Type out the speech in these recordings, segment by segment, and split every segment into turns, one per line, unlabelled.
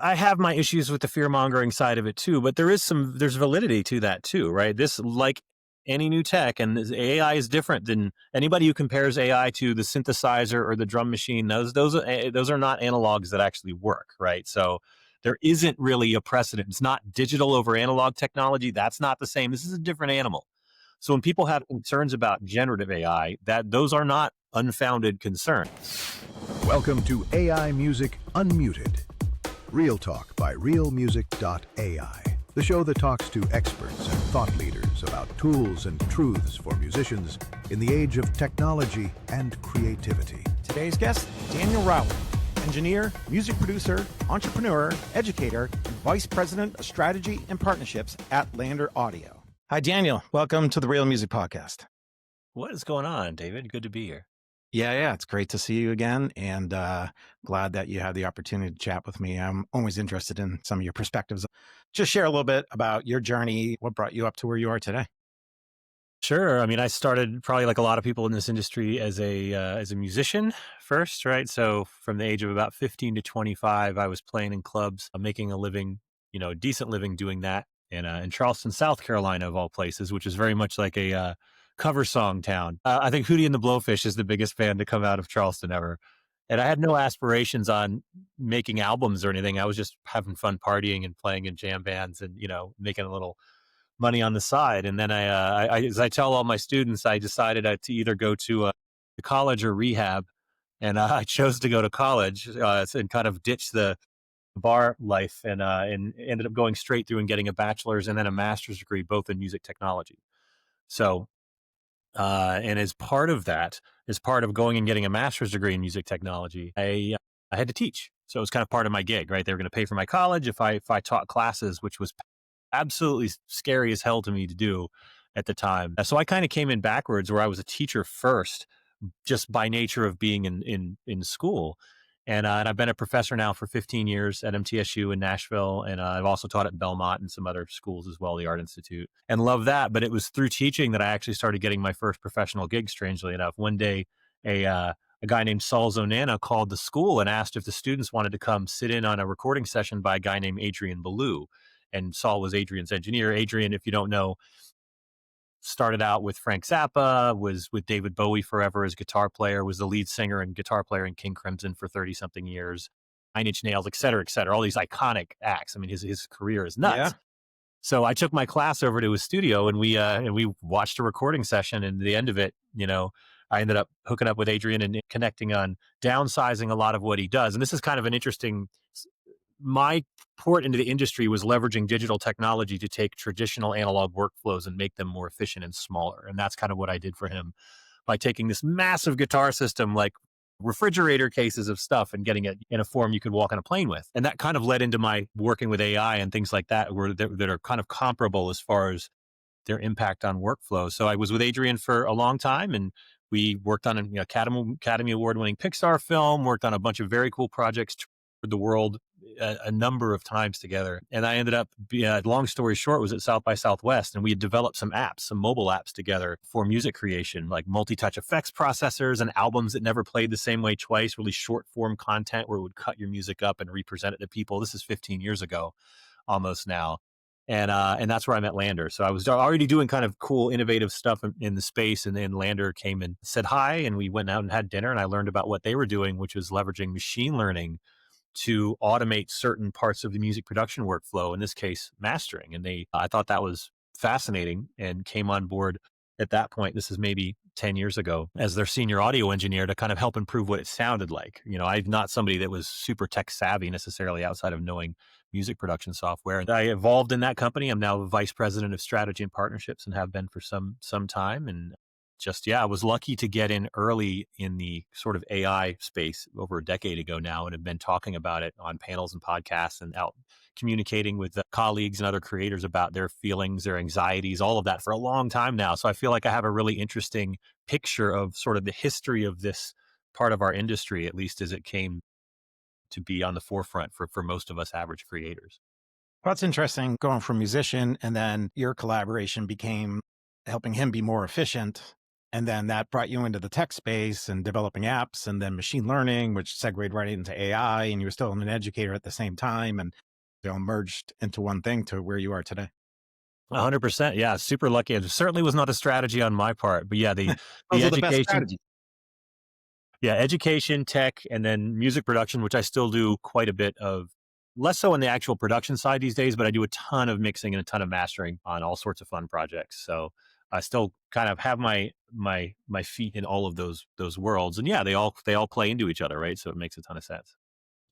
I have my issues with the fear mongering side of it too, but there's validity to that too, right? This, like any new tech, and AI is different than anybody who compares AI to the synthesizer or the drum machine. Those are not analogs that actually work, right? So there isn't really a precedent. It's not digital over analog technology. That's not the same. This is a different animal. So when people have concerns about generative AI, those are not unfounded concerns.
Welcome to AI Music Unmuted. Real Talk by RealMusic.ai, the show that talks to experts and thought leaders about tools and truths for musicians in the age of technology and creativity.
Today's guest, Daniel Rowland, engineer, music producer, entrepreneur, educator, and vice president of strategy and partnerships at LANDR Audio. Hi, Daniel. Welcome to the Real Music Podcast.
What is going on, David? Good to be here.
Yeah. It's great to see you again, and glad that you had the opportunity to chat with me. I'm always interested in some of your perspectives. Just share a little bit about your journey, what brought you up to where you are today.
Sure. I mean, I started probably like a lot of people in this industry as a musician first, right? So from the age of about 15 to 25, I was playing in clubs, making a living, a decent living doing that in Charleston, South Carolina, of all places, which is very much like a cover song town. I think Hootie and the Blowfish is the biggest band to come out of Charleston ever. And I had no aspirations on making albums or anything. I was just having fun partying and playing in jam bands and, making a little money on the side. And then as I tell all my students, I decided to either go to college or rehab. And I chose to go to college and kind of ditch the bar life and ended up going straight through and getting a bachelor's and then a master's degree, both in music technology. So, and as part of going and getting a master's degree in music technology, I had to teach. So it was kind of part of my gig, right? They were going to pay for my college if I taught classes, which was absolutely scary as hell to me to do at the time. So I kind of came in backwards, where I was a teacher first, just by nature of being in school. And I've been a professor now for 15 years at MTSU in Nashville. And I've also taught at Belmont and some other schools as well, the Art Institute, and love that. But it was through teaching that I actually started getting my first professional gig, strangely enough. One day, a guy named Saul Zonana called the school and asked if the students wanted to come sit in on a recording session by a guy named Adrian Ballou. And Saul was Adrian's engineer. Adrian, if you don't know, started out with Frank Zappa, was with David Bowie forever as guitar player, was the lead singer and guitar player in King Crimson for 30-something years, 9 Inch Nails, et cetera, all these iconic acts. I mean, his career is nuts. Yeah. So I took my class over to his studio and we watched a recording session, and at the end of it, I ended up hooking up with Adrian and connecting on downsizing a lot of what he does. And this is kind of an interesting, my port into the industry was leveraging digital technology to take traditional analog workflows and make them more efficient and smaller. And that's kind of what I did for him by taking this massive guitar system, like refrigerator cases of stuff, and getting it in a form you could walk on a plane with. And that kind of led into my working with AI and things like that, that are kind of comparable as far as their impact on workflow. So I was with Adrian for a long time, and we worked on an Academy Award-winning Pixar film, worked on a bunch of very cool projects for the world a number of times together. And I ended up, long story short, was at South by Southwest, and we had developed some mobile apps together for music creation, like multi-touch effects processors and albums that never played the same way twice, really short form content where it would cut your music up and represent it to people. This is 15 years ago, almost now. And that's where I met LANDR. So I was already doing kind of cool, innovative stuff in the space. And then LANDR came and said hi, and we went out and had dinner, and I learned about what they were doing, which was leveraging machine learning to automate certain parts of the music production workflow, in this case, mastering. And I thought that was fascinating and came on board at that point. This is maybe 10 years ago, as their senior audio engineer, to kind of help improve what it sounded like. I'm not somebody that was super tech savvy necessarily outside of knowing music production software. And I evolved in that company. I'm now the vice president of strategy and partnerships and have been for some time. And I was lucky to get in early in the sort of AI space over a decade ago now, and have been talking about it on panels and podcasts and out communicating with colleagues and other creators about their feelings, their anxieties, all of that for a long time now. So I feel like I have a really interesting picture of sort of the history of this part of our industry, at least as it came to be on the forefront for most of us average creators.
Well, that's interesting, going from musician, and then your collaboration became helping him be more efficient. And then that brought you into the tech space and developing apps and then machine learning, which segued right into AI. And you were still an educator at the same time and merged into one thing to where you are today.
100%. Yeah, super lucky. It certainly was not a strategy on my part, but yeah, the
Those are the best
education,
strategies.
yeah, education, tech, and then music production, which I still do quite a bit of. Less so on the actual production side these days, but I do a ton of mixing and a ton of mastering on all sorts of fun projects. So I still kind of have my feet in all of those worlds, and yeah, they all play into each other, right? So it makes a ton of sense.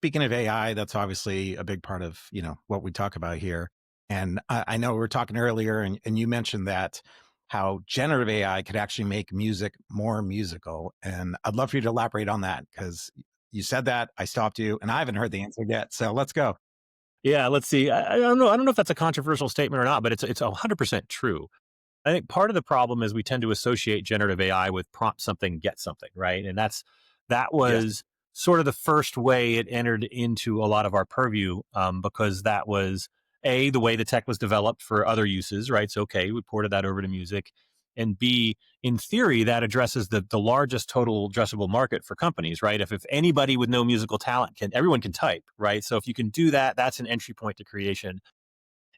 Speaking of AI, that's obviously a big part of, what we talk about here. And I know we were talking earlier and you mentioned that how generative AI could actually make music more musical. And I'd love for you to elaborate on that because you said that, I stopped you, and I haven't heard the answer yet. So let's go.
Yeah, let's see. I don't know. I don't know if that's a controversial statement or not, but it's 100% true. I think part of the problem is we tend to associate generative AI with prompt something, get something, right? And that
Yes.
was sort of the first way it entered into a lot of our purview, because that was the way the tech was developed for other uses, right? So okay, we ported that over to music, and B, in theory, that addresses the largest total addressable market for companies, right? If anybody with no musical talent everyone can type, right? So if you can do that, that's an entry point to creation.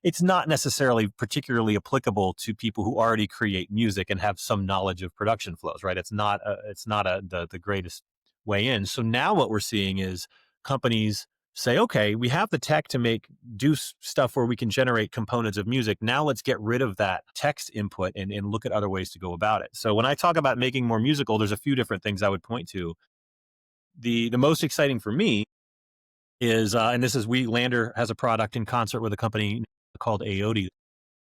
It's not necessarily particularly applicable to people who already create music and have some knowledge of production flows, right? The greatest way in. So now what we're seeing is companies say, okay, we have the tech to do stuff where we can generate components of music. Now let's get rid of that text input and look at other ways to go about it. So when I talk about making more musical, there's a few different things I would point to. The most exciting for me is, and this is LANDR has a product in concert with a company called AOD.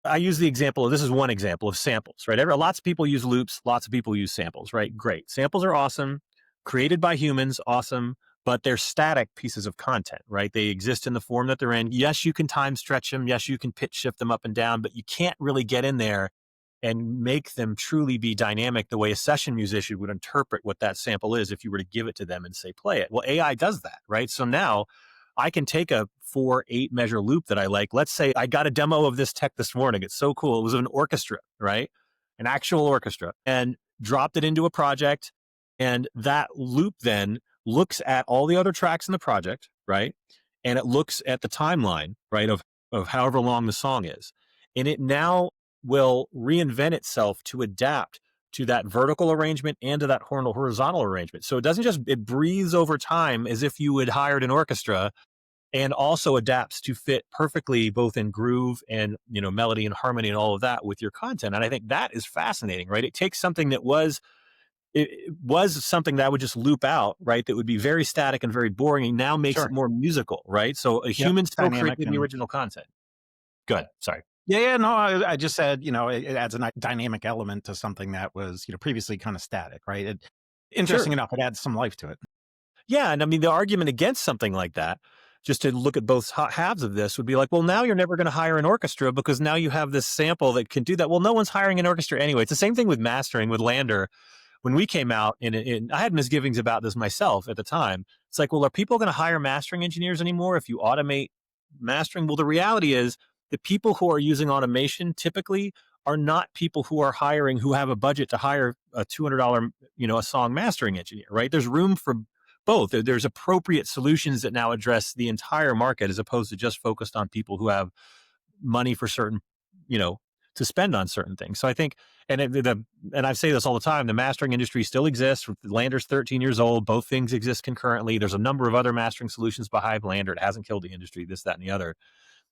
I use the example of, this is one example of samples, right? Lots of people use loops, lots of people use samples, right? Great. Samples are awesome, created by humans, awesome, but they're static pieces of content, right? They exist in the form that they're in. Yes, you can time stretch them. Yes, you can pitch shift them up and down, but you can't really get in there and make them truly be dynamic the way a session musician would interpret what that sample is if you were to give it to them and say, play it. Well, AI does that, right? So now I can take a 4/8 measure loop that I like. Let's say I got a demo of this tech this morning. It's so cool. It was an orchestra, right? An actual orchestra, and dropped it into a project. And that loop then looks at all the other tracks in the project, right? And it looks at the timeline, right, of however long the song is. And it now will reinvent itself to adapt to that vertical arrangement and to that horizontal arrangement. So it breathes over time as if you had hired an orchestra, and also adapts to fit perfectly both in groove and, melody and harmony and all of that with your content. And I think that is fascinating, right? It takes something that it was something that I would just loop out, right? That would be very static and very boring, and now makes
Sure.
it more musical, right? So a
Yep.
human still
Dynamic
creating the
and
original content. Good. Sorry.
yeah, yeah. No, I just said, it adds a dynamic element to something that was, previously kind of static, right?
Sure.
Interesting enough, it adds some life to it.
Yeah, and I mean, the argument against something like that, just to look at both halves of this, would be like, well, now you're never going to hire an orchestra because now you have this sample that can do that. Well, no one's hiring an orchestra anyway. It's the same thing with mastering with LANDR. When we came out, I had misgivings about this myself at the time. It's like, well, are people going to hire mastering engineers anymore if you automate mastering? Well, the reality is the people who are using automation typically are not people who are hiring, who have a budget to hire a $200, a song mastering engineer, right? There's room for both. There's appropriate solutions that now address the entire market as opposed to just focused on people who have money for certain, you know, to spend on certain things. So I think, and I say this all the time, the mastering industry still exists. LANDR's 13 years old. Both things exist concurrently. There's a number of other mastering solutions behind LANDR. It hasn't killed the industry, this, that, and the other.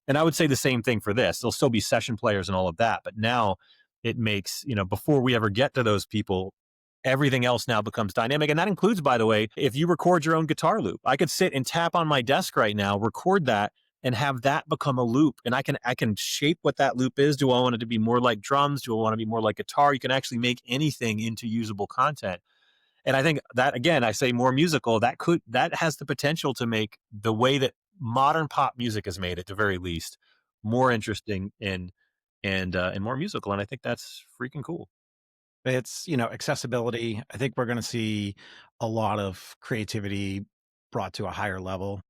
And I would say the same thing for this. There'll still be session players and all of that. But now it makes, before we ever get to those people, everything else now becomes dynamic. And that includes, by the way, if you record your own guitar loop, I could sit and tap on my desk right now, record that, and have that become a loop. And I can shape what that loop is. Do I want it to be more like drums? Do I want to be more like guitar? You can actually make anything into usable content. And I think that, again, I say more musical, that has the potential to make the way that modern pop music is made, at the very least, more interesting and more musical. And I think that's freaking cool.
It's, accessibility. I think we're going to see a lot of creativity brought to a higher level.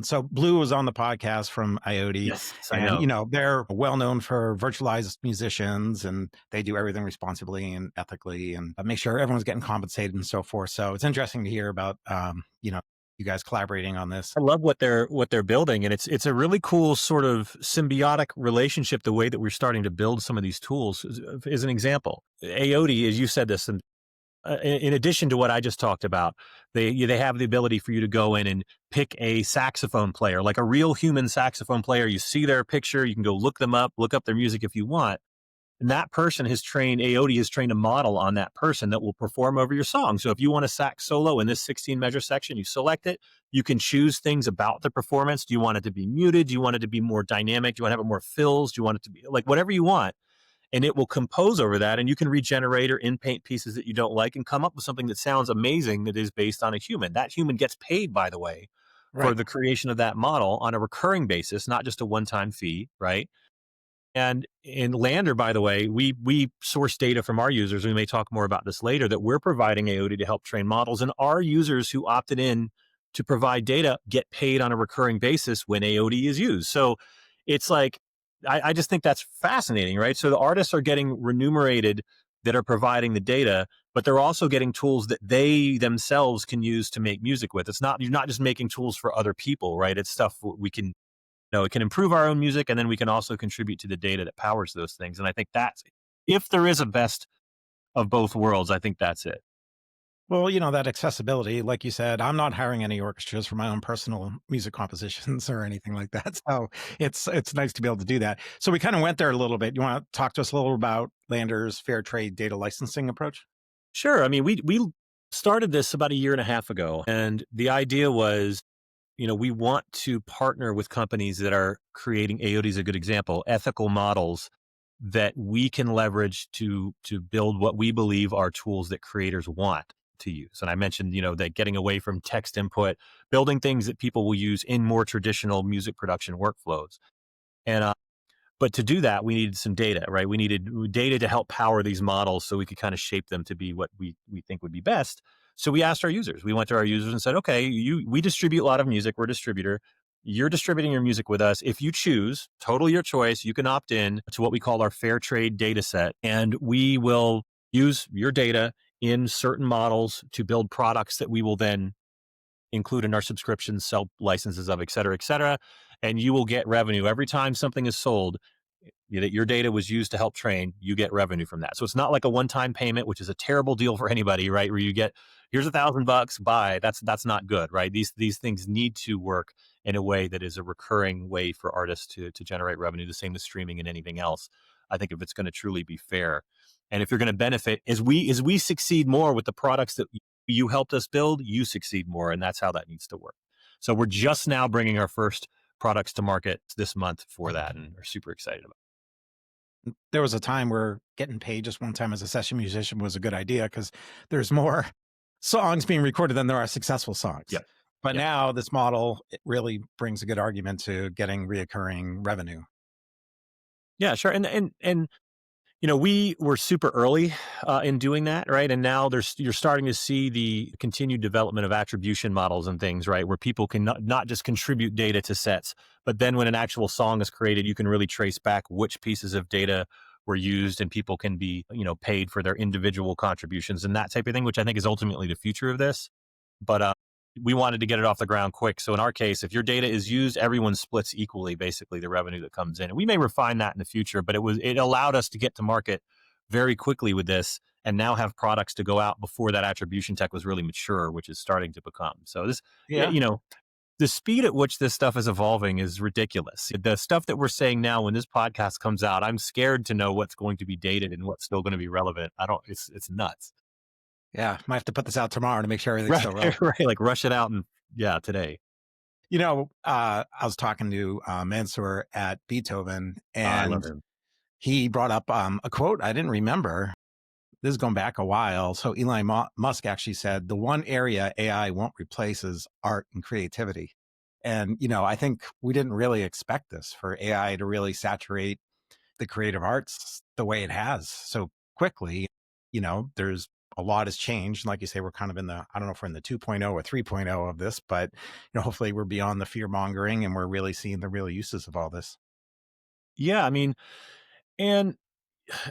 So Blue was on the podcast from IoT,
Yes, I
and
know.
they're well known for virtualized musicians, and they do everything responsibly and ethically, and make sure everyone's getting compensated and so forth. So it's interesting to hear about you guys collaborating on this.
I love what they're building, and it's a really cool sort of symbiotic relationship. The way that we're starting to build some of these tools is an example. AOD, as you said this, and in addition to what I just talked about, they have the ability for you to go in and pick a saxophone player, like a real human saxophone player. You see their picture, you can go look them up, look up their music if you want. And that person has trained, AOD has trained a model on that person that will perform over your song. So if you want a sax solo in this 16 measure section, you select it. You can choose things about the performance. Do you want it to be muted? Do you want it to be more dynamic? Do you want to have it more fills? Do you want it to be like whatever you want? And it will compose over that. And you can regenerate or in paint pieces that you don't like and come up with something that sounds amazing that is based on a human. That human gets paid, by the way, for
Right.
the creation of that model on a recurring basis, not just a one time fee, right? And in LANDR, by the way, we source data from our users. We may talk more about this later, that we're providing AOD to help train models. And our users who opted in to provide data get paid on a recurring basis when AOD is used. So it's like, I just think that's fascinating, right? So the artists are getting remunerated that are providing the data, but they're also getting tools that they themselves can use to make music with. It's not, you're not just making tools for other people, right? It's stuff we can, it can improve our own music, and then we can also contribute to the data that powers those things. And I think that's, if there is a best of both worlds, I think that's it.
Well, that accessibility, like you said, I'm not hiring any orchestras for my own personal music compositions or anything like that. So it's nice to be able to do that. So we kind of went there a little bit. You want to talk to us a little about Lander's fair trade data licensing approach?
Sure. I mean, we started this about a year and a half ago, and the idea was, we want to partner with companies that are creating, AOD is a good example, ethical models that we can leverage to build what we believe are tools that creators want to use. And I mentioned, that getting away from text input, building things that people will use in more traditional music production workflows. And but to do that, we needed some data, right? We needed data to help power these models so we could kind of shape them to be what we think would be best. So we asked our users. We went to our users and said, okay, we distribute a lot of music. We're a distributor. You're distributing your music with us. If you choose, totally your choice, you can opt in to what we call our fair trade data set. And we will use your data in certain models to build products that we will then include in our subscriptions, sell licenses of, et cetera, et cetera. And you will get revenue every time something is sold that your data was used to help train. You get revenue from that. So it's not like a one-time payment, which is a terrible deal for anybody, right? Where you get, here's $1,000, buy. That's not good, right? These things need to work in a way that is a recurring way for artists to generate revenue. The same as streaming and anything else. I think if it's going to truly be fair, and if you're going to benefit, as we succeed more with the products that you helped us build, you succeed more, and that's how that needs to work. So we're just now bringing our first products to market this month for that, and we're super excited about
There was a time where getting paid just one time as a session musician was a good idea because there's more songs being recorded than there are successful songs.
it.
But
Yeah.
now this model, it really brings a good argument to getting reoccurring revenue.
Yeah, sure. And we were super early in doing that, right? And now you're starting to see the continued development of attribution models and things, right? Where people can not just contribute data to sets, but then when an actual song is created, you can really trace back which pieces of data were used, and people can be, paid for their individual contributions and that type of thing, which I think is ultimately the future of this. But we wanted to get it off the ground quick. So in our case, if your data is used, everyone splits equally, basically, the revenue that comes in. And we may refine that in the future, but it allowed us to get to market very quickly with this, and now have products to go out before that attribution tech was really mature, which is starting to become. So this, yeah,
Yeah.
the speed at which this stuff is evolving is ridiculous. The stuff that we're saying now, when this podcast comes out, I'm scared to know what's going to be dated and what's still going to be relevant. It's nuts.
Yeah. Might have to put this out tomorrow to make sure everything's
Right,
still relevant.
right. Like rush it out and yeah, today.
I was talking to Mansour at Beethoven,
I love
and
him.
he brought up a quote I didn't remember. This is going back a while. So Elon Musk actually said, the one area AI won't replace is art and creativity. And, I think we didn't really expect this for AI to really saturate the creative arts the way it has so quickly. There's a lot has changed. Like you say, we're kind of in the, I don't know if we're in the 2.0 or 3.0 of this, but hopefully we're beyond the fear mongering and we're really seeing the real uses of all this.
Yeah, I mean, and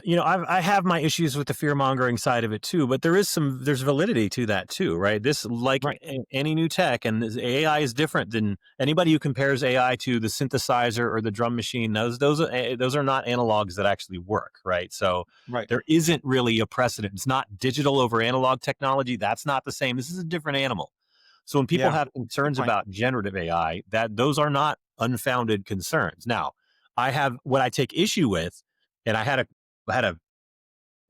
I have my issues with the fear mongering side of it too, but there's validity to that too, right? This, like
Right.
any new tech, and this AI is different than anybody who compares AI to the synthesizer or the drum machine. Those are not analogs that actually work, right? So
Right.
there isn't really a precedent. It's not digital over analog technology. That's not the same. This is a different animal. So when people
Yeah.
have
Good
concerns
point.
about generative AI, that those are not unfounded concerns. Now, I have what I take issue with, and I had a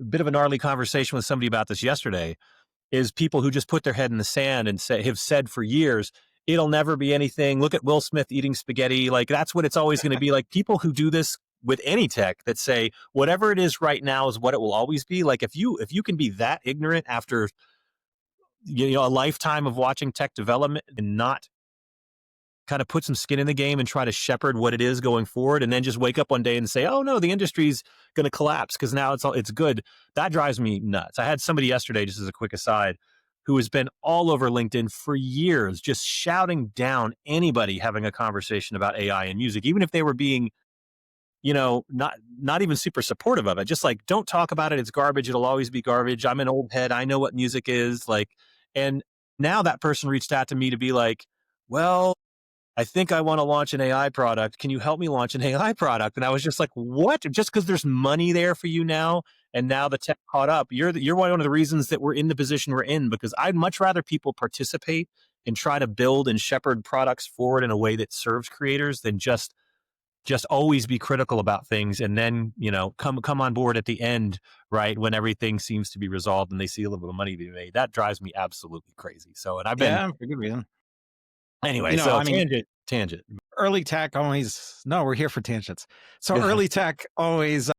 bit of a gnarly conversation with somebody about this yesterday, is people who just put their head in the sand and have said for years, it'll never be anything. Look at Will Smith eating spaghetti. Like, that's what it's always going to be. Like, people who do this with any tech that say whatever it is right now is what it will always be. Like, if you can be that ignorant after a lifetime of watching tech development and not kind of put some skin in the game and try to shepherd what it is going forward, and then just wake up one day and say, oh no, the industry's going to collapse because now it's good. That drives me nuts. I had somebody yesterday, just as a quick aside, who has been all over LinkedIn for years, just shouting down anybody having a conversation about AI and music, even if they were being, not even super supportive of it. Just like, don't talk about it. It's garbage. It'll always be garbage. I'm an old head. I know what music is like. And now that person reached out to me to be like, well, I think I want to launch an AI product. Can you help me launch an AI product? And I was just like, what? Just because there's money there for you now, and now the tech caught up, you're one of the reasons that we're in the position we're in, because I'd much rather people participate and try to build and shepherd products forward in a way that serves creators than just always be critical about things and then, come on board at the end, right, when everything seems to be resolved and they see a little bit of money to be made. That drives me absolutely crazy. So, and I've been
Yeah, for good reason.
anyway, so
I mean,
tangent.
early tech always, no, we're here for tangents. So
Yeah.
early tech always,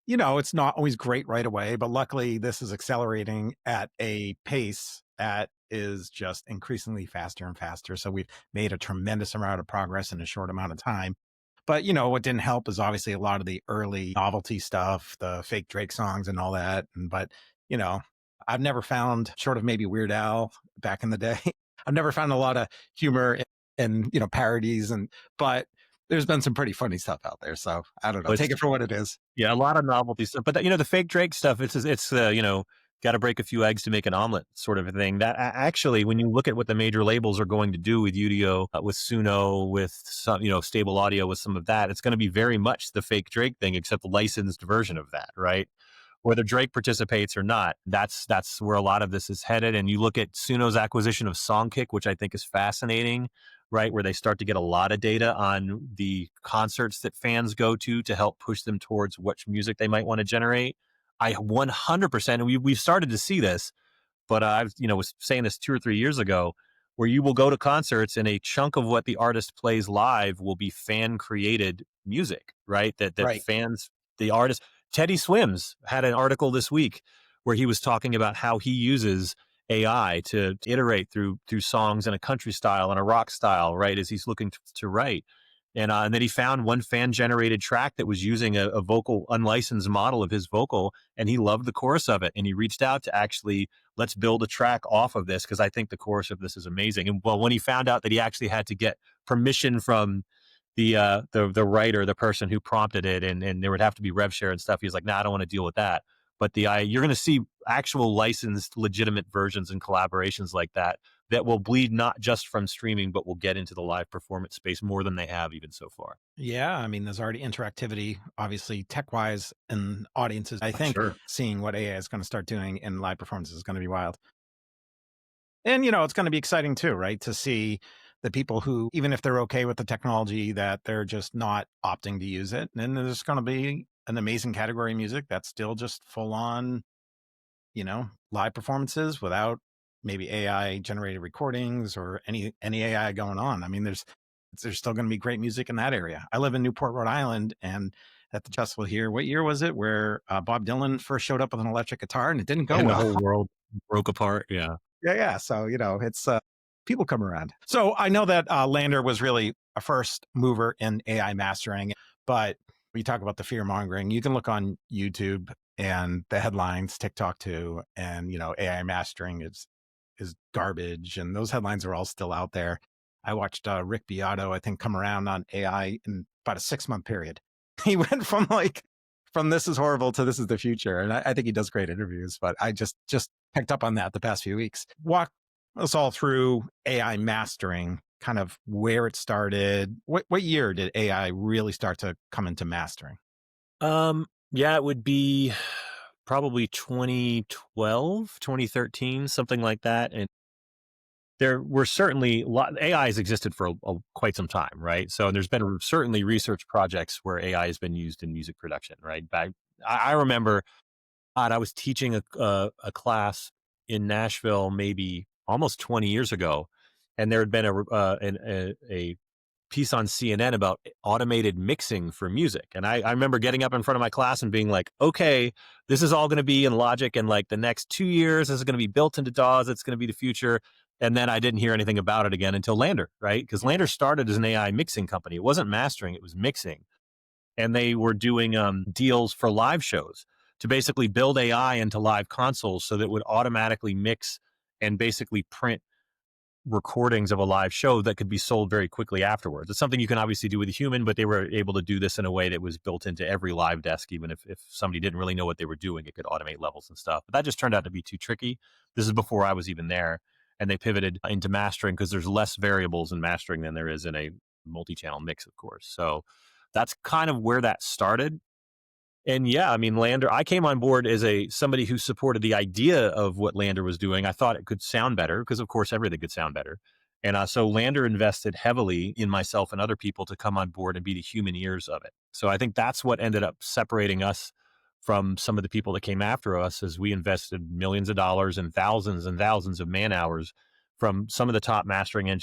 it's not always great right away, but luckily this is accelerating at a pace that is just increasingly faster and faster. So we've made a tremendous amount of progress in a short amount of time. But what didn't help is obviously a lot of the early novelty stuff, the fake Drake songs and all that. But you know, I've never found, short of maybe Weird Al back in the day, I've never found a lot of humor and parodies, but there's been some pretty funny stuff out there. So I don't know.
It's
Take it for what it is.
Yeah, a lot of novelty stuff, but the fake Drake stuff, it's got to break a few eggs to make an omelet sort of a thing. That actually, when you look at what the major labels are going to do with Udio, with Suno, with some, Stable Audio, with some of that, it's going to be very much the fake Drake thing, except the licensed version of that, right? Whether Drake participates or not, that's where a lot of this is headed. And you look at Suno's acquisition of Songkick, which I think is fascinating, right? Where they start to get a lot of data on the concerts that fans go to help push them towards which music they might want to generate. I 100%, and we've started to see this, but I've was saying this 2 or 3 years ago, where you will go to concerts and a chunk of what the artist plays live will be fan created music, right? That
Right.
fans, the artist. Teddy Swims had an article this week where he was talking about how he uses AI to iterate through songs in a country style and a rock style, right, as he's looking to write. And then he found one fan generated track that was using a vocal unlicensed model of his vocal, and he loved the chorus of it. And he reached out to actually, let's build a track off of this because I think the chorus of this is amazing. And well, when he found out that he actually had to get permission from the writer, the person who prompted it, and there would have to be rev share and stuff, he was like, nah, I don't want to deal with that. But you're going to see actual licensed, legitimate versions and collaborations like that will bleed not just from streaming, but will get into the live performance space more than they have even so far.
Yeah. I mean, there's already interactivity, obviously, tech wise, and audiences. I think
Sure.
seeing what AI is going to start doing in live performances is going to be wild. And, it's going to be exciting too, right? To see the people who, even if they're okay with the technology, that they're just not opting to use it. And then there's going to be an amazing category of music that's still just full on, live performances without maybe AI generated recordings or any AI going on. I mean, there's still going to be great music in that area. I live in Newport, Rhode Island, and at the festival here, what year was it where Bob Dylan first showed up with an electric guitar and it didn't go
And the
well?
whole world broke apart. Yeah.
Yeah, yeah. So, it's people come around. So I know that LANDR was really a first mover in AI mastering, but we talk about the fear mongering. You can look on YouTube and the headlines TikTok too, and AI mastering is garbage, and those headlines are all still out there. I watched Rick Beato, I think, come around on AI in about a 6-month period. He went from this is horrible to this is the future, and I think he does great interviews. But I just picked up on that the past few weeks. Walk us all through AI mastering, kind of where it started. What year did AI really start to come into mastering?
Yeah, it would be probably 2012, 2013, something like that. And there were certainly AI has existed for quite some time, right? So there's been certainly research projects where AI has been used in music production, right? I remember I was teaching a class in Nashville maybe almost 20 years ago, and there had been a piece on CNN about automated mixing for music. And I remember getting up in front of my class and being like, okay, this is all going to be in Logic in like the next 2 years. This is going to be built into DAWs. It's going to be the future. And then I didn't hear anything about it again until LANDR, right? Because LANDR started as an AI mixing company. It wasn't mastering, it was mixing. And they were doing deals for live shows to basically build AI into live consoles so that it would automatically mix and basically print recordings of a live show that could be sold very quickly afterwards. It's something you can obviously do with a human, but they were able to do this in a way that was built into every live desk. Even if somebody didn't really know what they were doing, it could automate levels and stuff. But that just turned out to be too tricky. This is before I was even there. And they pivoted into mastering because there's less variables in mastering than there is in a multi-channel mix, of course. So that's kind of where that started. And yeah, I mean, LANDR, I came on board as somebody who supported the idea of what LANDR was doing. I thought it could sound better because, of course, everything could sound better. And so LANDR invested heavily in myself and other people to come on board and be the human ears of it. So I think that's what ended up separating us from some of the people that came after us, as we invested millions of dollars and thousands of man hours from some of the top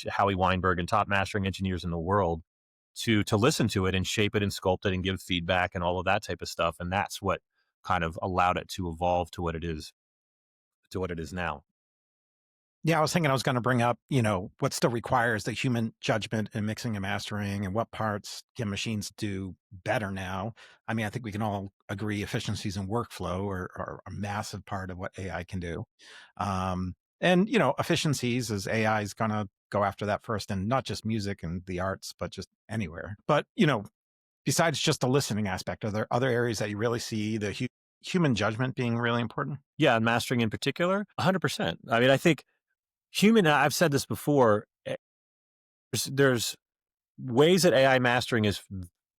Howie Weinberg and top mastering engineers in the world to listen to it and shape it and sculpt it and give feedback and all of that type of stuff. And that's what kind of allowed it to evolve to what it is now.
Yeah, I was thinking I was going to bring up, what still requires the human judgment in mixing and mastering, and what parts can machines do better now. I mean, I think we can all agree efficiencies in workflow are a massive part of what AI can do. And, efficiencies, as AI is going to go after that first, and not just music and the arts, but just anywhere. But, besides just the listening aspect, are there other areas that you really see the human judgment being really important?
Yeah, and mastering in particular, 100%. I mean, I think I've said this before, there's ways that AI mastering is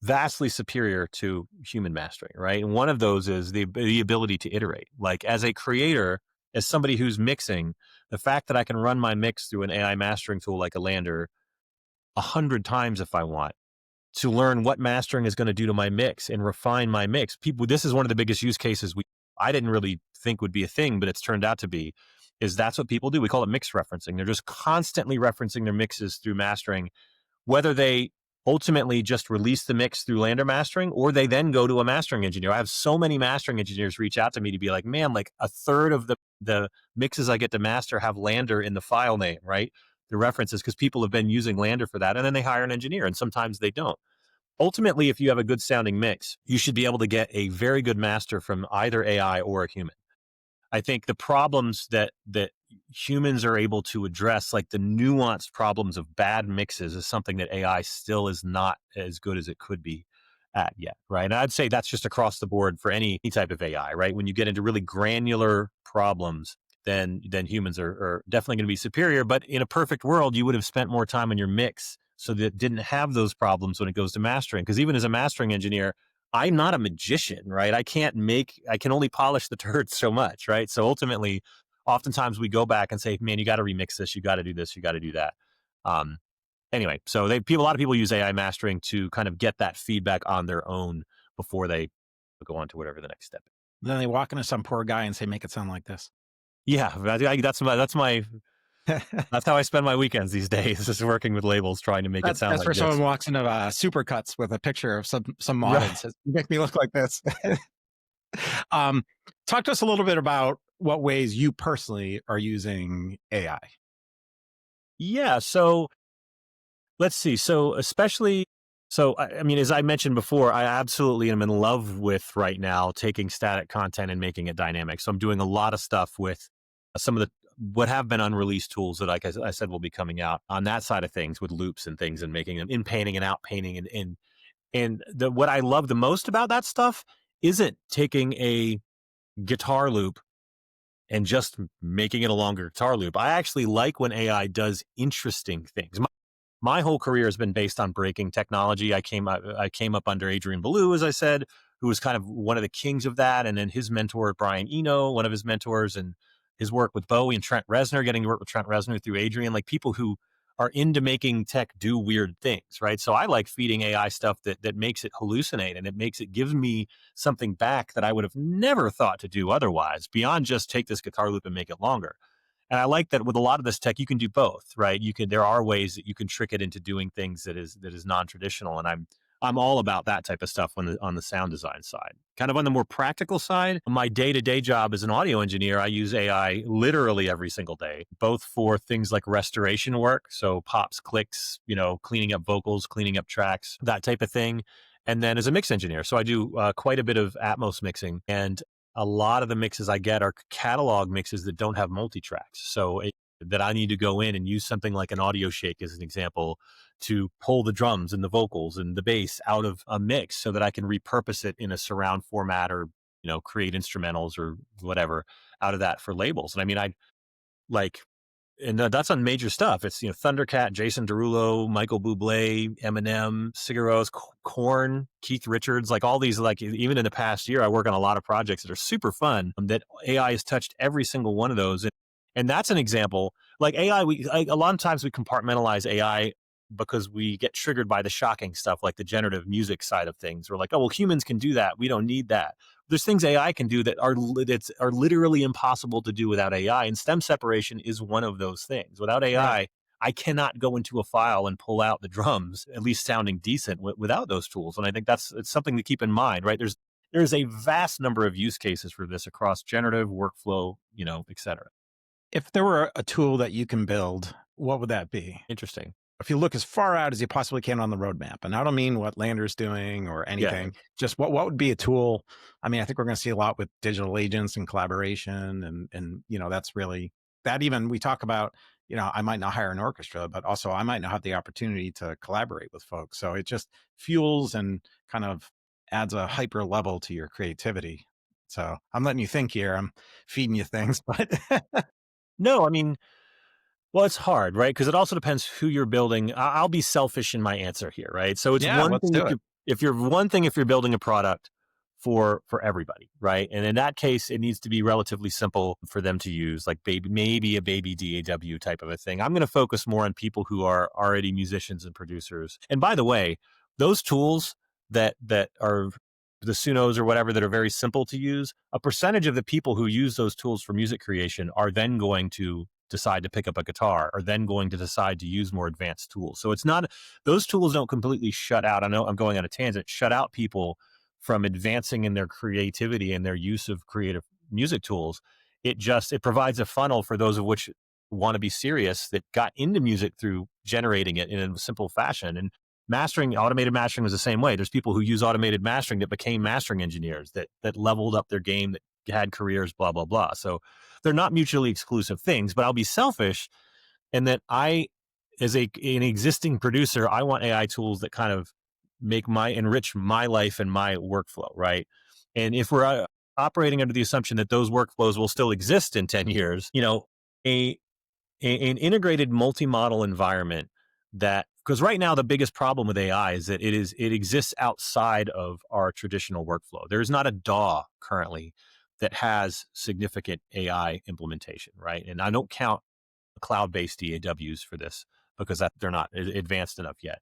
vastly superior to human mastering, right? And one of those is the ability to iterate. Like, as a creator, as somebody who's mixing, the fact that I can run my mix through an AI mastering tool like a LANDR 100 times if I want, to learn what mastering is going to do to my mix and refine my mix. This is one of the biggest use cases I didn't really think would be a thing, but it's turned out to be, is that's what people do. We call it mix referencing. They're just constantly referencing their mixes through mastering, whether they ultimately just release the mix through LANDR mastering or they then go to a mastering engineer. I have so many mastering engineers reach out to me to be like, man, like a third of the mixes I get to master have LANDR in the file name, right? The references, because people have been using LANDR for that, and then they hire an engineer, and sometimes they don't. Ultimately, if you have a good sounding mix, you should be able to get a very good master from either AI or a human. I think the problems that humans are able to address, like the nuanced problems of bad mixes, is something that AI still is not as good as it could be at yet, right? And I'd say that's just across the board for any type of AI, right? When you get into really granular problems, then humans are definitely going to be superior. But in a perfect world, you would have spent more time on your mix so that it didn't have those problems when it goes to mastering. Because even as a mastering engineer, I'm not a magician, right? I can only polish the turds so much, right? So ultimately, oftentimes we go back and say, man, you got to remix this, you got to do this, you got to do that. Anyway, so a lot of people use AI mastering to kind of get that feedback on their own before they go on to whatever the next step is.
Then they walk into some poor guy and say, make it sound like this.
Yeah, that's how I spend my weekends these days, just working with labels, trying to make it sound
that's
like
where
this.
someone walks into Supercuts with a picture of some model and says, make me look like this. Talk to us a little bit about what ways you personally are using AI.
Yeah, so let's see. So especially So, I mean, as I mentioned before, I absolutely am in love with right now taking static content and making it dynamic. So I'm doing a lot of stuff with some of the what have been unreleased tools that, like I said, will be coming out on that side of things with loops and things and making them in painting and out painting and the what I love the most about that stuff isn't taking a guitar loop and just making it a longer guitar loop. I actually like when AI does interesting things. My whole career has been based on breaking technology. I came up under Adrian Belew, as I said, who was kind of one of the kings of that, and then his mentor Brian Eno, one of his mentors, and his work with Bowie and Trent Reznor, getting to work with Trent Reznor through Adrian, like people who are into making tech do weird things, right? So I like feeding AI stuff that makes it hallucinate and it gives me something back that I would have never thought to do otherwise, beyond just take this guitar loop and make it longer. And I like that with a lot of this tech, you can do both, right? There are ways that you can trick it into doing things that is non-traditional. And I'm all about that type of stuff on the sound design side. Kind of on the more practical side, my day-to-day job as an audio engineer, I use AI literally every single day, both for things like restoration work. So pops, clicks, cleaning up vocals, cleaning up tracks, that type of thing. And then as a mix engineer. So I do quite a bit of Atmos mixing, and a lot of the mixes I get are catalog mixes that don't have multi-tracks. So that I need to go in and use something like an audio shake as an example to pull the drums and the vocals and the bass out of a mix so that I can repurpose it in a surround format or, create instrumentals or whatever out of that for labels. And I mean, I like, and that's on major stuff. It's, Thundercat, Jason Derulo, Michael Bublé, Eminem, Sigur Rós, Korn, Keith Richards, like all these, like even in the past year, I work on a lot of projects that are super fun that AI has touched every single one of those. And that's an example. Like AI, a lot of times we compartmentalize AI because we get triggered by the shocking stuff, like the generative music side of things. We're like, oh, well, humans can do that. We don't need that. There's things AI can do that are literally impossible to do without AI. And stem separation is one of those things. Without AI,
Right.
I cannot go into a file and pull out the drums, at least sounding decent without those tools. And I think it's something to keep in mind, right? There's a vast number of use cases for this across generative workflow, et cetera.
If there were a tool that you can build, what would that be?
Interesting.
If you look as far out as you possibly can on the roadmap, and I don't mean what LANDR's doing or
Yeah.
anything, just what would be a tool? I mean, I think we're going to see a lot with digital agents and collaboration, and that's really that. Even we talk about, I might not hire an orchestra, but also I might not have the opportunity to collaborate with folks. So it just fuels and kind of adds a hyper level to your creativity. So I'm letting you think here. I'm feeding you things, but
No, I mean, well, it's hard, right? Because it also depends who you're building. I'll be selfish in my answer here, right? So it's
yeah,
one
let's
thing
do it.
if you're building a product for everybody, right? And in that case, it needs to be relatively simple for them to use, like maybe a baby DAW type of a thing. I'm going to focus more on people who are already musicians and producers. And by the way, those tools that are the Sunos or whatever that are very simple to use, a percentage of the people who use those tools for music creation are then going to decide to pick up a guitar or then going to decide to use more advanced tools. So it's not, those tools don't completely shut out. I know I'm going on a tangent, shut out people from advancing in their creativity and their use of creative music tools. It provides a funnel for those of which want to be serious that got into music through generating it in a simple fashion. And automated mastering was the same way. There's people who use automated mastering that became mastering engineers that leveled up their game, that had careers, blah, blah, blah. So they're not mutually exclusive things, but I'll be selfish in that as an existing producer, I want AI tools that kind of enrich my life and my workflow, right? And if we're operating under the assumption that those workflows will still exist in 10 years, a, an integrated multi-model environment because right now the biggest problem with AI is that it exists outside of our traditional workflow. There's not a DAW currently that has significant AI implementation, right? And I don't count cloud-based DAWs for this because they're not advanced enough yet.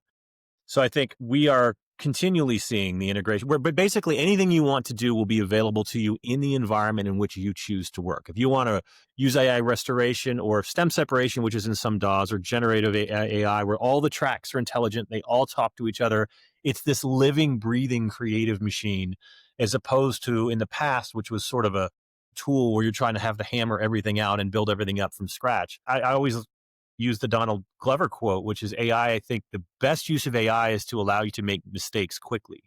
So I think we are continually seeing the integration but basically anything you want to do will be available to you in the environment in which you choose to work. If you want to use AI restoration or stem separation, which is in some DAWs, or generative AI, where all the tracks are intelligent, they all talk to each other. It's this living, breathing, creative machine, as opposed to in the past, which was sort of a tool where you're trying to have to hammer everything out and build everything up from scratch. I always use the Donald Glover quote, which is I think the best use of AI is to allow you to make mistakes quickly,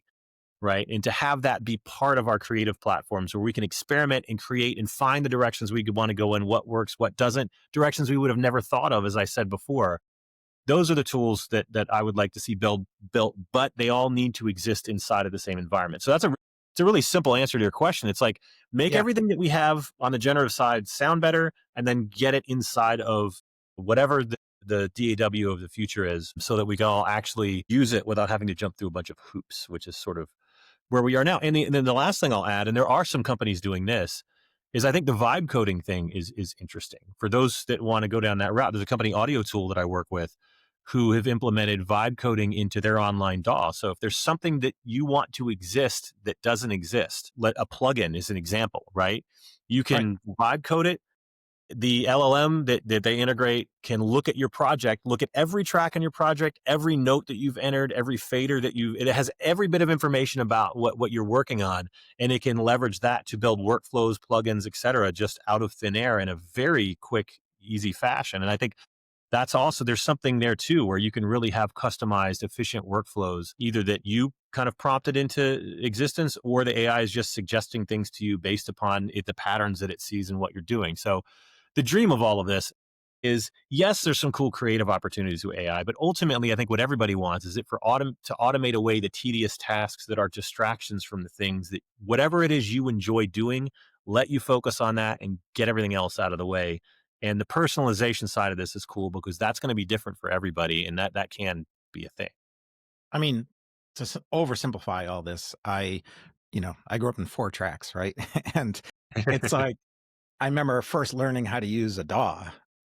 right? And to have that be part of our creative platforms where we can experiment and create and find the directions we could want to go in, what works, what doesn't, directions we would have never thought of, as I said before. Those are the tools that I would like to see built, but they all need to exist inside of the same environment. So it's a really simple answer to your question. It's like make
Yeah.
everything that we have on the generative side sound better, and then get it inside of whatever the DAW of the future is, so that we can all actually use it without having to jump through a bunch of hoops, which is sort of where we are now. And then the last thing I'll add, and there are some companies doing this, is I think the vibe coding thing is interesting. For those that want to go down that route, there's a company, Audio Tool, that I work with, who have implemented vibe coding into their online DAW. So if there's something that you want to exist that doesn't exist, let a plugin is an example, right? You
Right.
can vibe code it. The LLM that they integrate can look at your project, look at every track on your project, every note that you've entered, every fader it has every bit of information about what you're working on. And it can leverage that to build workflows, plugins, et cetera, just out of thin air in a very quick, easy fashion. And I think that's also, there's something there too, where you can really have customized, efficient workflows, either that you kind of prompted into existence, or the AI is just suggesting things to you based upon the patterns that it sees and what you're doing. So the dream of all of this is, yes, there's some cool creative opportunities with AI, but ultimately, I think what everybody wants is to automate away the tedious tasks that are distractions from the things that, whatever it is you enjoy doing, let you focus on that and get everything else out of the way. And the personalization side of this is cool because that's going to be different for everybody, and that can be a thing.
I mean, to oversimplify all this, I grew up in 4 tracks, right? And it's like, I remember first learning how to use a DAW,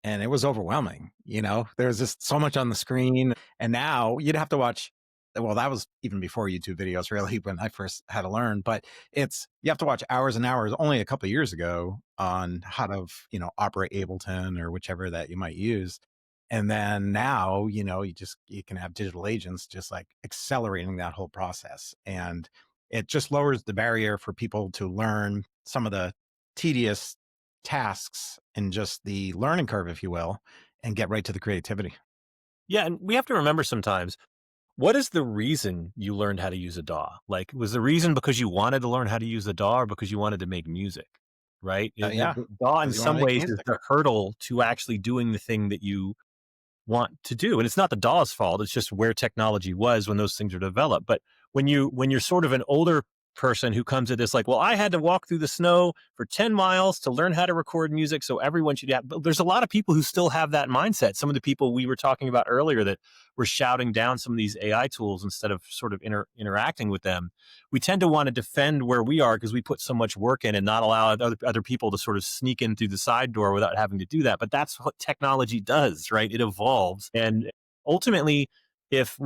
and it was overwhelming. There's just so much on the screen. And now you'd have to watch, well, that was even before YouTube videos, really, when I first had to learn. But you have to watch hours and hours only a couple of years ago on how to, operate Ableton or whichever that you might use. And then now, you can have digital agents just like accelerating that whole process. And it just lowers the barrier for people to learn some of the tedious tasks and just the learning curve, if you will, and get right to the creativity.
Yeah, and we have to remember sometimes, what is the reason you learned how to use a DAW? Like, was the reason because you wanted to learn how to use the DAW, or because you wanted to make music? Right?
Yeah,
The DAW in
because you want
some
to make
ways is
music.
the hurdle to actually doing the thing that you want to do. And it's not the DAW's fault. It's just where technology was when those things are developed. But when you're sort of an older person who comes at this like, well, I had to walk through the snow for 10 miles to learn how to record music, so everyone should have. But there's a lot of people who still have that mindset. Some of the people we were talking about earlier that were shouting down some of these AI tools instead of sort of interacting with them. We tend to want to defend where we are because we put so much work in, and not allow other people to sort of sneak in through the side door without having to do that. But that's what technology does, right? It evolves. And ultimately, if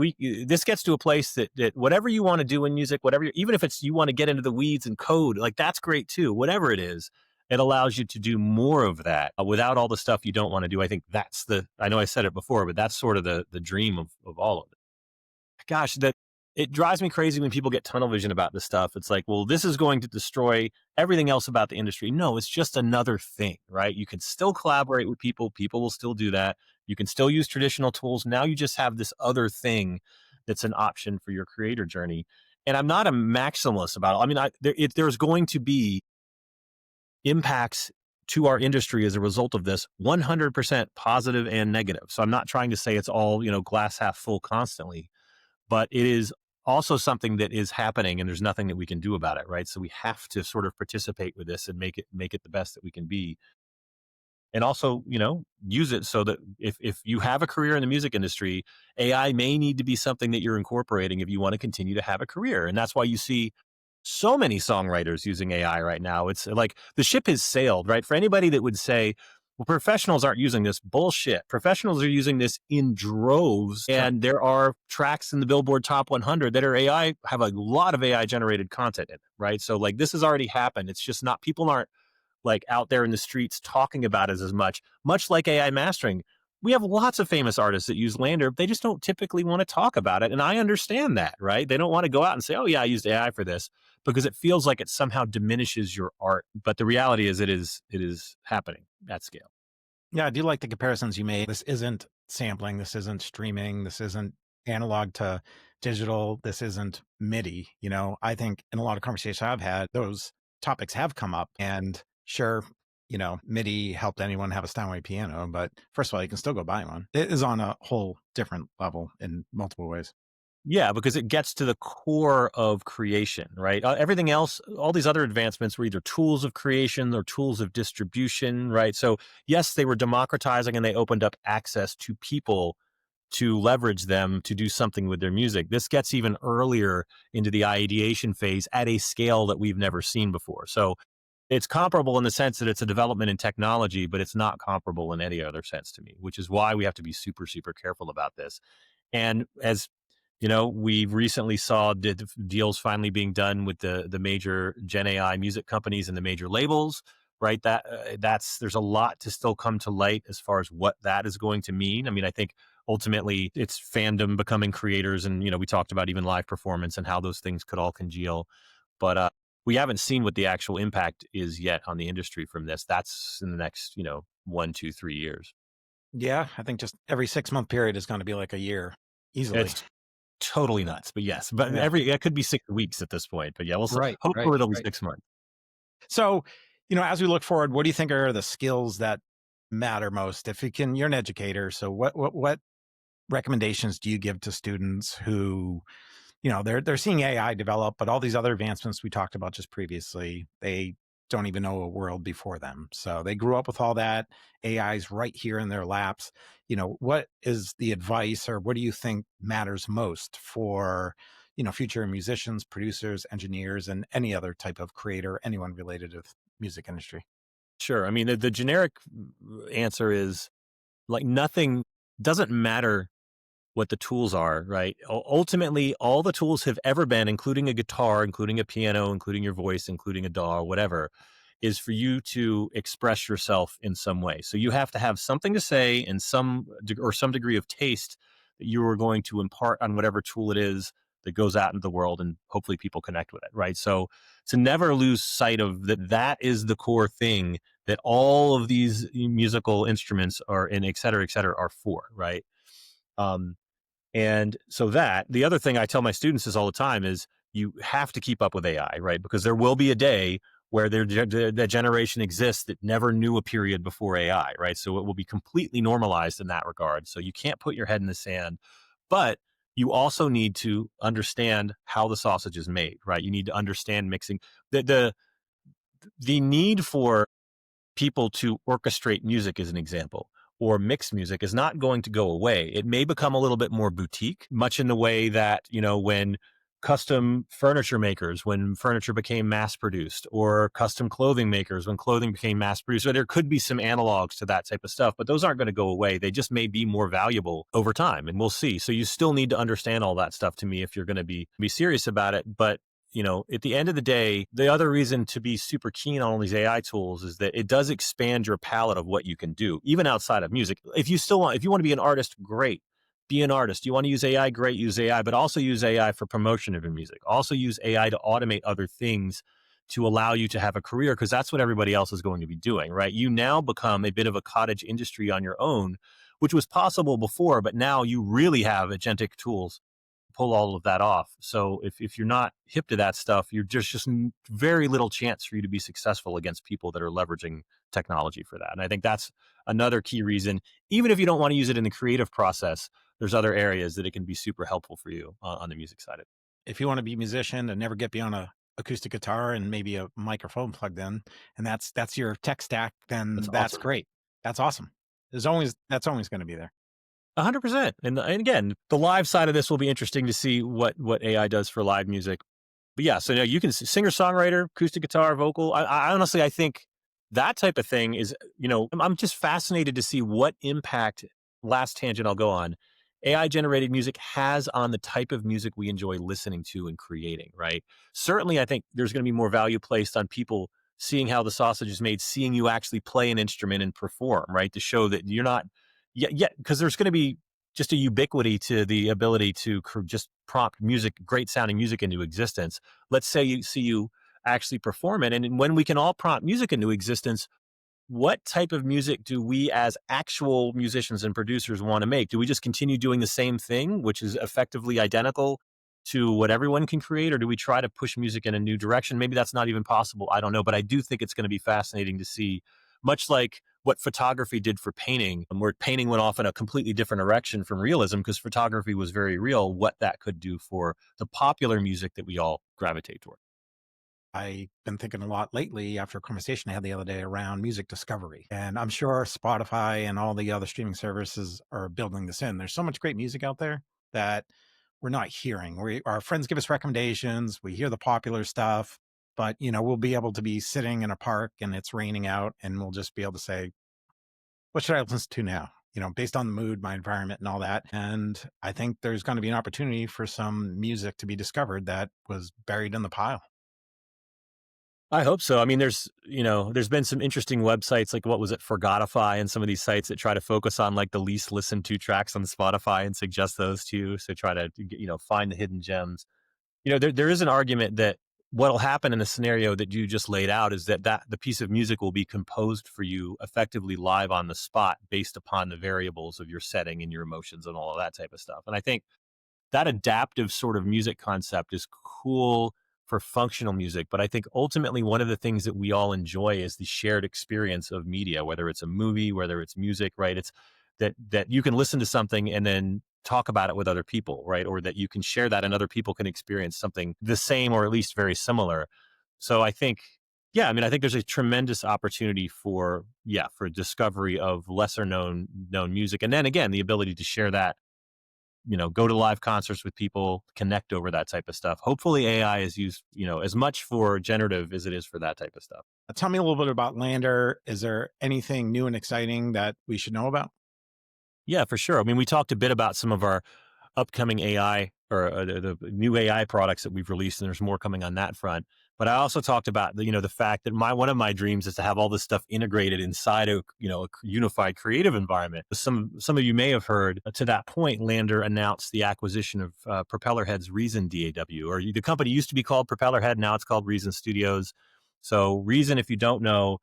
this gets to a place that whatever you want to do in music, even if it's you want to get into the weeds and code, like, that's great too. Whatever it is, it allows you to do more of that without all the stuff you don't want to do. I think I know I said it before, but that's sort of the dream of all of it. Gosh, that it drives me crazy when people get tunnel vision about this stuff. It's like, well, this is going to destroy everything else about the industry. No, it's just another thing, right? You can still collaborate with people. People will still do that. You can still use traditional tools. Now you just have this other thing that's an option for your creator journey. And I'm not a maximalist about it. I mean, there's going to be impacts to our industry as a result of this, 100% positive and negative. So I'm not trying to say it's all, glass half full constantly, but it is also something that is happening, and there's nothing that we can do about it, right? So we have to sort of participate with this and make it the best that we can be. And also, use it so that if you have a career in the music industry, AI may need to be something that you're incorporating if you want to continue to have a career. And that's why you see so many songwriters using AI right now. It's like the ship has sailed, right? For anybody that would say, well, professionals aren't using this, bullshit. Professionals are using this in droves.
Sure.
And there are tracks in the Billboard Top 100 that are AI, have a lot of AI generated content in it, right? So like, this has already happened. It's just not, people aren't like out there in the streets talking about it as much like AI mastering. We have lots of famous artists that use LANDR. They just don't typically want to talk about it. And I understand that, right? They don't want to go out and say, oh yeah, I used AI for this, because it feels like it somehow diminishes your art. But the reality is it is happening at scale.
Yeah, I do like the comparisons you made. This isn't sampling. This isn't streaming. This isn't analog to digital. This isn't MIDI. I think in a lot of conversations I've had, those topics have come up. And sure, MIDI helped anyone have a Steinway piano, but first of all, you can still go buy one. It is on a whole different level in multiple ways.
Yeah, because it gets to the core of creation, right? Everything else, all these other advancements were either tools of creation or tools of distribution, right? So, yes, they were democratizing and they opened up access to people to leverage them to do something with their music. This gets even earlier into the ideation phase at a scale that we've never seen before. So, it's comparable in the sense that it's a development in technology, but it's not comparable in any other sense to me, which is why we have to be super, super careful about this. And as we recently saw deals finally being done with the major Gen AI music companies and the major labels, right? There's a lot to still come to light as far as what that is going to mean. I mean, I think ultimately it's fandom becoming creators, and we talked about even live performance and how those things could all congeal, but we haven't seen what the actual impact is yet on the industry from this. That's in the next 1, 2, 3 years.
Yeah, I think just every 6-month period is going to be like a year easily.
It's totally nuts, but yes, but
Yeah.
it could be 6 weeks at this point, but yeah,
Right, right,
hopefully it'll be
right.
6 months.
So, as we look forward, what do you think are the skills that matter most? If you can, you're an educator. So what recommendations do you give to students who, they're seeing AI develop, but all these other advancements we talked about just previously, they don't even know a world before them. So they grew up with all that. AI's right here in their laps. What is the advice, or what do you think matters most for, future musicians, producers, engineers, and any other type of creator, anyone related to the music industry?
Sure. I mean, the generic answer is like nothing doesn't matter what the tools are, right? Ultimately, all the tools have ever been, including a guitar, including a piano, including your voice, including a DAW, whatever, is for you to express yourself in some way. So you have to have something to say and some degree of taste that you are going to impart on whatever tool it is that goes out into the world, and hopefully people connect with it, right? So to never lose sight of that is the core thing that all of these musical instruments are, and et cetera, are for, right? Um, and so the other thing I tell my students is all the time is you have to keep up with AI, right? Because there will be a day where the generation exists that never knew a period before AI, right? So it will be completely normalized in that regard. So you can't put your head in the sand, but you also need to understand how the sausage is made, right? You need to understand mixing. The need for people to orchestrate music, as an example, or mix music, is not going to go away. It may become a little bit more boutique, much in the way that, when custom furniture makers, when furniture became mass produced, or custom clothing makers, when clothing became mass produced. So there could be some analogs to that type of stuff, but those aren't going to go away. They just may be more valuable over time, and we'll see. So you still need to understand all that stuff to me if you're going to be serious about it. But at the end of the day, the other reason to be super keen on all these AI tools is that it does expand your palette of what you can do, even outside of music. If you want to be an artist, great, be an artist. You want to use AI, great, use AI, but also use AI for promotion of your music. Also use AI to automate other things to allow you to have a career, because that's what everybody else is going to be doing, right? You now become a bit of a cottage industry on your own, which was possible before, but now you really have agentic tools pull all of that off. So if you're not hip to that stuff, you're just very little chance for you to be successful against people that are leveraging technology for that. And I think that's another key reason. Even if you don't want to use it in the creative process, there's other areas that it can be super helpful for you on the music side of it.
If you want to be a musician and never get beyond a acoustic guitar and maybe a microphone plugged in, and that's your tech stack,
That's
then that's
awesome.
great. That's awesome. That's always going to be there.
100%. And again, the live side of this will be interesting to see what AI does for live music. But yeah, so now you can singer songwriter, acoustic guitar, vocal. I honestly, I think that type of thing is, I'm just fascinated to see what impact, last tangent I'll go on, AI generated music has on the type of music we enjoy listening to and creating, right? Certainly, I think there's going to be more value placed on people seeing how the sausage is made, seeing you actually play an instrument and perform, right? To show that you're not, yeah, because there's going to be just a ubiquity to the ability to just prompt music, great sounding music into existence. Let's say you actually perform it. And when we can all prompt music into existence, what type of music do we as actual musicians and producers want to make? Do we just continue doing the same thing, which is effectively identical to what everyone can create, or do we try to push music in a new direction? Maybe that's not even possible. I don't know, but I do think it's going to be fascinating to see, much like what photography did for painting, where painting went off in a completely different direction from realism because photography was very real, what that could do for the popular music that we all gravitate toward.
I've been thinking a lot lately after a conversation I had the other day around music discovery. And I'm sure Spotify and all the other streaming services are building this in. There's so much great music out there that we're not hearing. Our friends give us recommendations. We hear the popular stuff, but we'll be able to be sitting in a park and it's raining out and we'll just be able to say, what should I listen to now? Based on the mood, my environment and all that. And I think there's going to be an opportunity for some music to be discovered that was buried in the pile.
I hope so. I mean, there's been some interesting websites like what was it, Forgotify, and some of these sites that try to focus on like the least listened to tracks on Spotify and suggest those to you. So try to, find the hidden gems. There is an argument that what'll happen in the scenario that you just laid out is that the piece of music will be composed for you effectively live on the spot based upon the variables of your setting and your emotions and all of that type of stuff. And I think that adaptive sort of music concept is cool for functional music. But I think ultimately one of the things that we all enjoy is the shared experience of media, whether it's a movie, whether it's music, right? It's that you can listen to something and then talk about it with other people, right? Or that you can share that and other people can experience something the same or at least very similar. So I think, yeah, I mean, I think there's a tremendous opportunity for discovery of lesser known music. And then again, the ability to share that, go to live concerts with people, connect over that type of stuff. Hopefully AI is used, as much for generative as it is for that type of stuff.
Tell me a little bit about LANDR. Is there anything new and exciting that we should know about?
Yeah, for sure. I mean, we talked a bit about some of our upcoming AI or the new AI products that we've released, and there's more coming on that front. But I also talked about the fact that one of my dreams is to have all this stuff integrated inside a unified creative environment. Some of you may have heard to that point, LANDR announced the acquisition of Propellerhead's Reason DAW, or the company used to be called Propellerhead, now it's called Reason Studios. So Reason, if you don't know,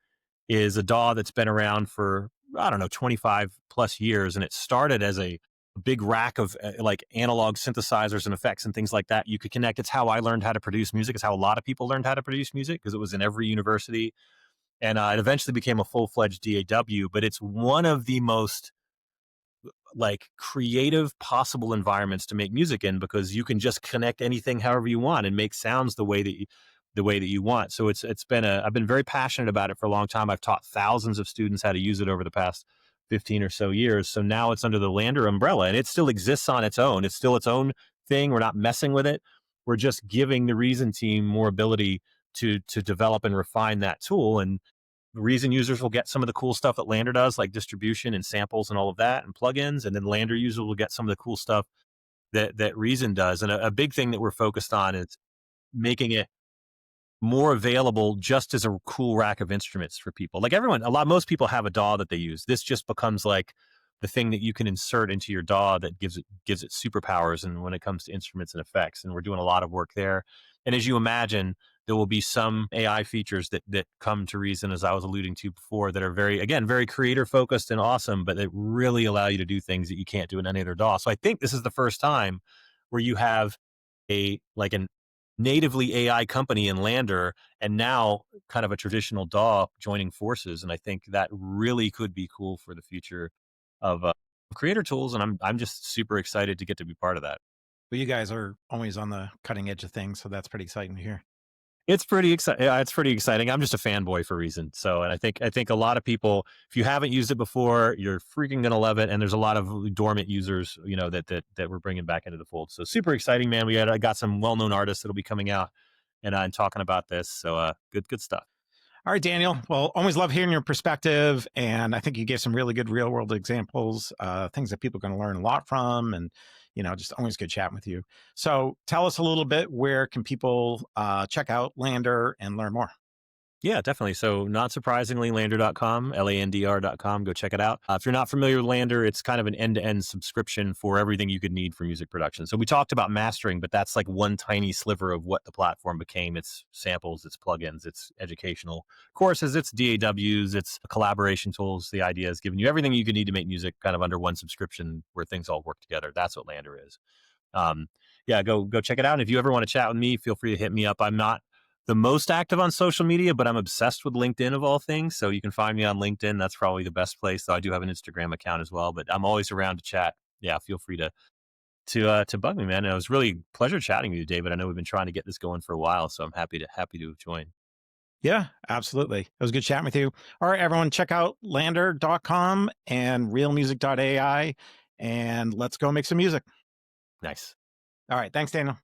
is a DAW that's been around for, I don't know, 25 plus years. And it started as a big rack of like analog synthesizers and effects and things like that you could connect. It's how I learned how to produce music. It's how a lot of people learned how to produce music because it was in every university. And it eventually became a full-fledged DAW, but it's one of the most like creative possible environments to make music in because you can just connect anything however you want and make sounds the way that you want. So I've been very passionate about it for a long time. I've taught thousands of students how to use it over the past 15 or so years. So now it's under the LANDR umbrella and it still exists on its own. It's still its own thing. We're not messing with it. We're just giving the Reason team more ability to develop and refine that tool. And Reason users will get some of the cool stuff that LANDR does, like distribution and samples and all of that and plugins. And then LANDR users will get some of the cool stuff that Reason does. And a big thing that we're focused on is making it more available just as a cool rack of instruments for people. Like most people have a DAW that they use. This just becomes like the thing that you can insert into your DAW that gives it superpowers. And when it comes to instruments and effects, and we're doing a lot of work there. And as you imagine, there will be some AI features that come to Reason, as I was alluding to before, that are very creator focused and awesome, but that really allow you to do things that you can't do in any other DAW. So I think this is the first time where you have an natively AI company in LANDR and now kind of a traditional DAW joining forces. And I think that really could be cool for the future of creator tools. And I'm just super excited to get to be part of that.
Well, you guys are always on the cutting edge of things, so that's pretty exciting to hear.
It's pretty exciting. Yeah, it's pretty exciting. I'm just a fanboy for Reason. So, and I think a lot of people, if you haven't used it before, you're freaking gonna love it. And there's a lot of dormant users, that we're bringing back into the fold. So super exciting, man. I got some well-known artists that'll be coming out and talking about this. So, good stuff.
All right, Daniel. Well, always love hearing your perspective. And I think you gave some really good real world examples, things that people are going to learn a lot from. And, just always good chatting with you. So tell us a little bit, where can people check out LANDR and learn more?
Yeah, definitely. So, not surprisingly, LANDR.com, LANDR.com, go check it out. If you're not familiar with LANDR, it's kind of an end to end subscription for everything you could need for music production. So, we talked about mastering, but that's like one tiny sliver of what the platform became. It's samples, it's plugins, it's educational courses, it's DAWs, it's collaboration tools. The idea is giving you everything you could need to make music kind of under one subscription where things all work together. That's what LANDR is. Um, yeah, go check it out. And if you ever want to chat with me, feel free to hit me up. I'm not the most active on social media, but I'm obsessed with LinkedIn of all things. So you can find me on LinkedIn. That's probably the best place. Though I do have an Instagram account as well, but I'm always around to chat. Yeah, feel free to bug me, man. And it was really a pleasure chatting with you, David. I know we've been trying to get this going for a while, so I'm happy to join.
Yeah, absolutely. It was good chatting with you. All right, everyone, check out LANDR.com and RealMusic.ai, and let's go make some music.
Nice.
All right. Thanks, Daniel.